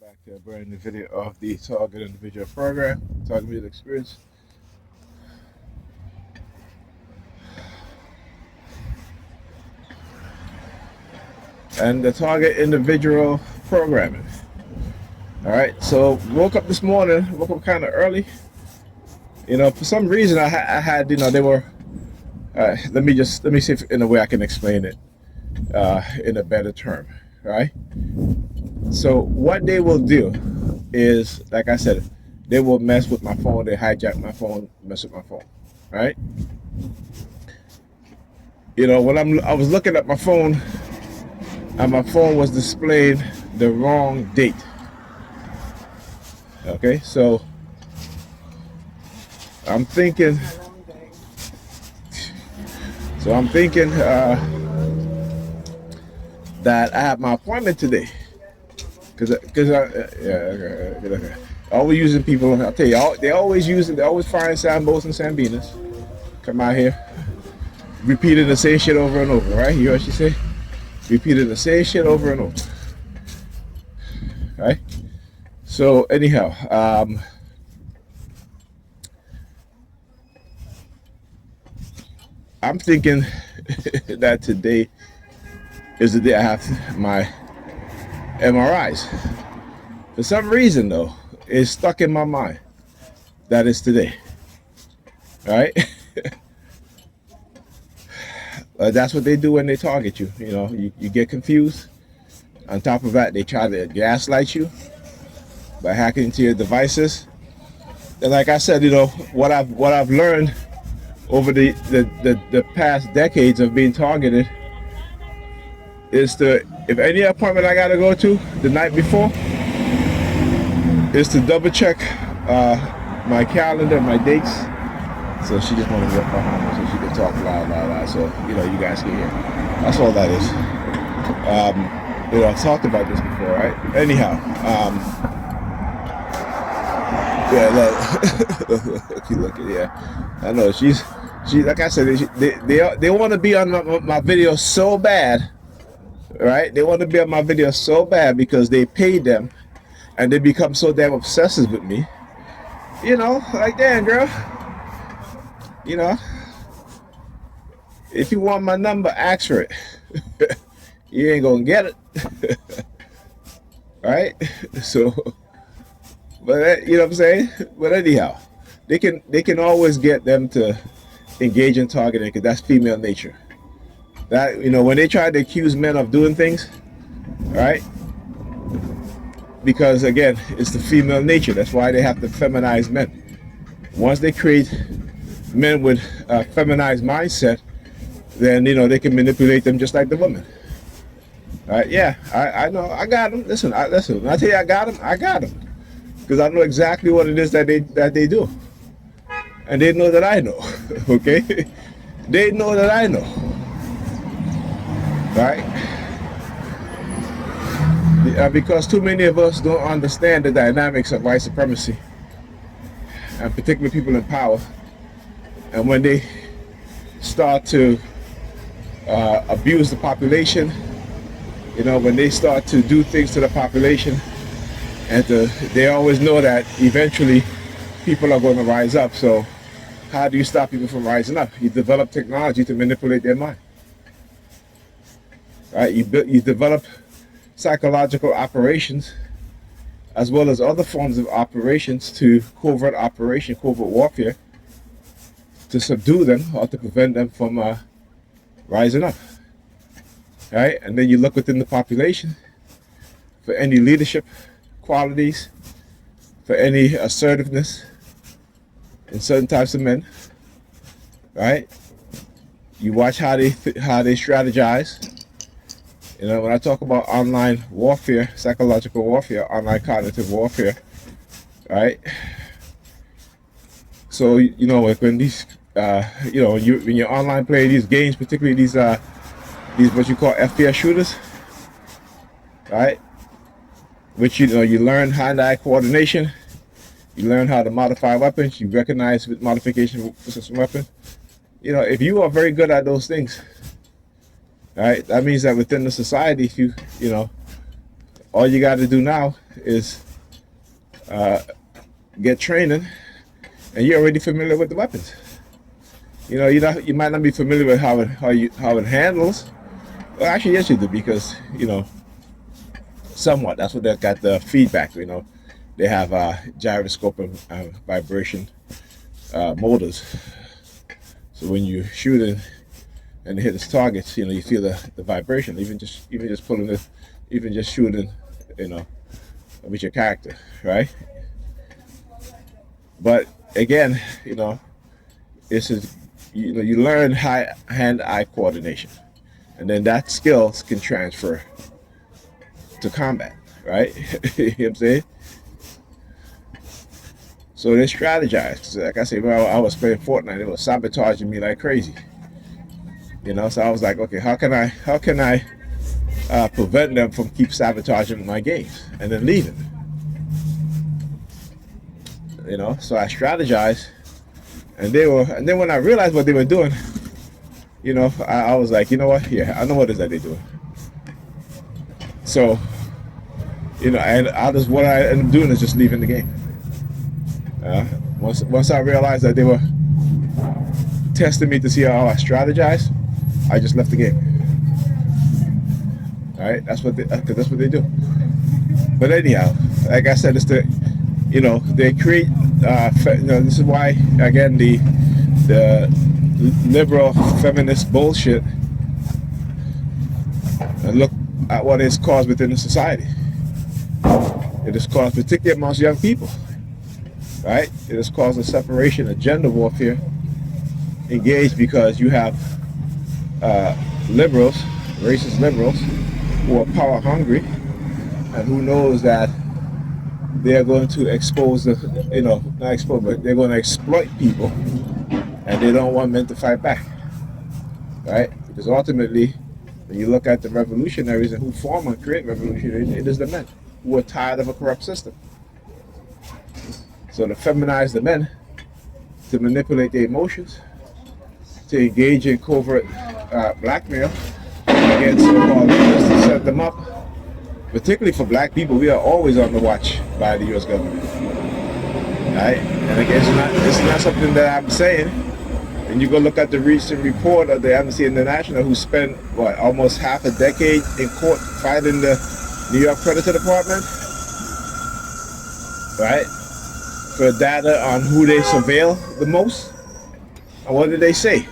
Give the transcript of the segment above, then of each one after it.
Back to a brand new video of the Target Individual Program, Target Individual Experience. And the Target Individual Programming. Alright, so woke up this morning, woke up kind of early. For some reason I had, they were, let me see if in a way I can explain it in a better term, right? So what they will do is, like I said, they will mess with my phone, they hijack my phone, mess with my phone, right? When I was looking at my phone, and my phone was displaying the wrong date. Okay, so I'm thinking, that I have my appointment today. Because always using people. I'll tell you, they always find Sambos and Sambinas. Come out here, repeating the same shit over and over, right? You hear what she say? Repeating the same shit over and over, right? So anyhow, I'm thinking that today is the day I have my MRIs. For some reason, though, it's stuck in my mind that it's today, right? That's what they do when they target you. You get confused. On top of that, they try to gaslight you by hacking into your devices. And like I said, what I've learned over the past decades of being targeted is if any appointment I gotta go to the night before, is to double check my calendar, my dates. So she just wanted to get behind me so she could talk loud, so you guys can hear. That's all that is. I've talked about this before, right? Anyhow, look, yeah. I know she like I said, they want to be on my video so bad. Right? They want to be on my video so bad because they paid them and they become so damn obsessive with me. Like, damn, girl. If you want my number, ask for it. You ain't gonna get it. Right? So, but you know what I'm saying? But anyhow, they can always get them to engage in targeting because that's female nature. That when they try to accuse men of doing things, right? Because again, it's the female nature. That's why they have to feminize men. Once they create men with a feminized mindset, then they can manipulate them just like the women. Right? Yeah, I know. I got them. Listen. When I tell you I got them, because I know exactly what it is that they do, and they know that I know. Okay, they know that I know. Right? Because too many of us don't understand the dynamics of white supremacy, and particularly people in power. And when they start to abuse the population, when they start to do things to the population, and they always know that eventually people are going to rise up. So how do you stop people from rising up? You develop technology to manipulate their mind. Right? You develop psychological operations as well as other forms of operations to covert warfare, to subdue them or to prevent them from rising up. Right? And then you look within the population for any leadership qualities, for any assertiveness in certain types of men. Right? You watch how they strategize. When I talk about online warfare, psychological warfare, online cognitive warfare, right? So when these, when you're online playing these games, particularly these what you call FPS shooters, right? Which you learn hand-eye coordination, you learn how to modify weapons, you recognize with modification system weapon. If you are very good at those things. Right, that means that within the society, if all you got to do now is get training, and you're already familiar with the weapons. You might not be familiar with how it handles. Well, actually, yes, you do, because somewhat. That's what they got the feedback. They have gyroscope and vibration motors. So when you shoot it and hit its targets, you feel the vibration. Even just pulling it, even just shooting, with your character, right? But again, this is you learn hand-eye coordination, and then that skills can transfer to combat, right? You know what I'm saying? So they strategize. Like I said, when I was playing Fortnite, it was sabotaging me like crazy. So I was like, okay, how can I prevent them from keep sabotaging my games and then leaving? So I strategized, and then when I realized what they were doing, I was like, you know what? Yeah, I know what it is that they're doing. So, and what I ended up doing is just leaving the game. Once I realized that they were testing me to see how I strategized, I just left the game. All right, that's what they do. But anyhow, like I said, it's they create. This is why, again, the liberal feminist bullshit. And look at what it's caused within the society. It has caused, particularly amongst young people, right? It has caused a separation, a gender warfare engaged, because you have liberals, racist liberals, who are power hungry, and who knows that they're going to expose not expose, but they're going to exploit people, and they don't want men to fight back, right? Because ultimately, when you look at the revolutionaries and who form and create revolution, it is the men who are tired of a corrupt system. So to feminize the men, to manipulate their emotions, to engage in covert blackmail against so-called leaders, to set them up. Particularly for black people, we are always on the watch by the U.S. government. Right? And again, it's not something that I'm saying. And you go look at the recent report of the Amnesty International, who spent, almost half a decade in court fighting the New York Predator Department, right? For data on who they surveil the most. And what did they say?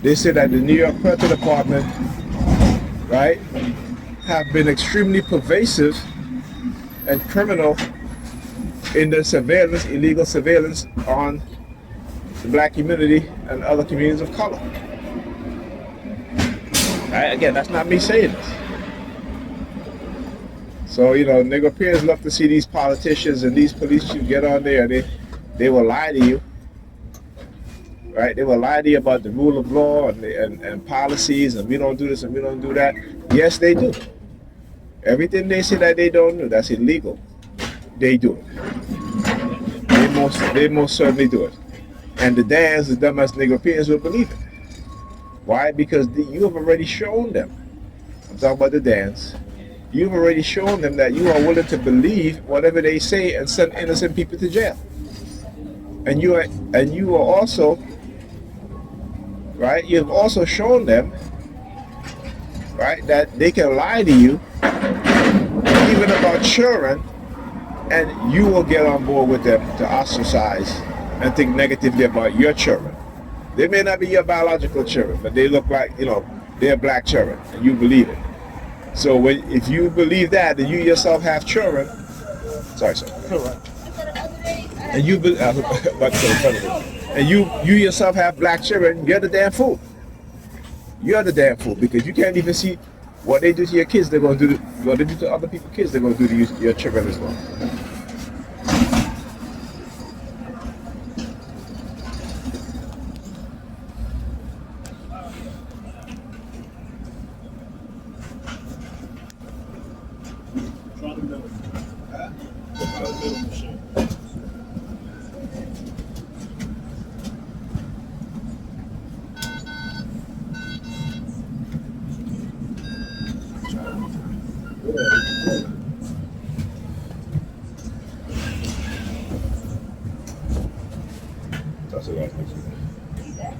They said that the New York Predator Department, right, have been extremely pervasive and criminal in their surveillance, illegal surveillance on the black community and other communities of color. Right? Again, that's not me saying this. So, nigger peers love to see these politicians and these police chiefs get on there, and they will lie to you. Right? They will lie to you about the rule of law and policies, and we don't do this and we don't do that. Yes, they do. Everything they say that they don't do, that's illegal. They do it. They most certainly do it. And the Dans, the dumbass nigger peers, will believe it. Why? Because you have already shown them. I'm talking about the Dans. You've already shown them that you are willing to believe whatever they say and send innocent people to jail. And you are also, right? You've also shown them, right, that they can lie to you, even about children, and you will get on board with them to ostracize and think negatively about your children. They may not be your biological children, but they look like, they're black children, and you believe it. So if you believe that, then you yourself have children. Sorry, sir. And you you yourself have black children. You're the damn fool. You're the damn fool, because you can't even see what they do to your kids. They're going to do what they do to other people's kids. They're going to do to your children as well. Talk to you guys next week.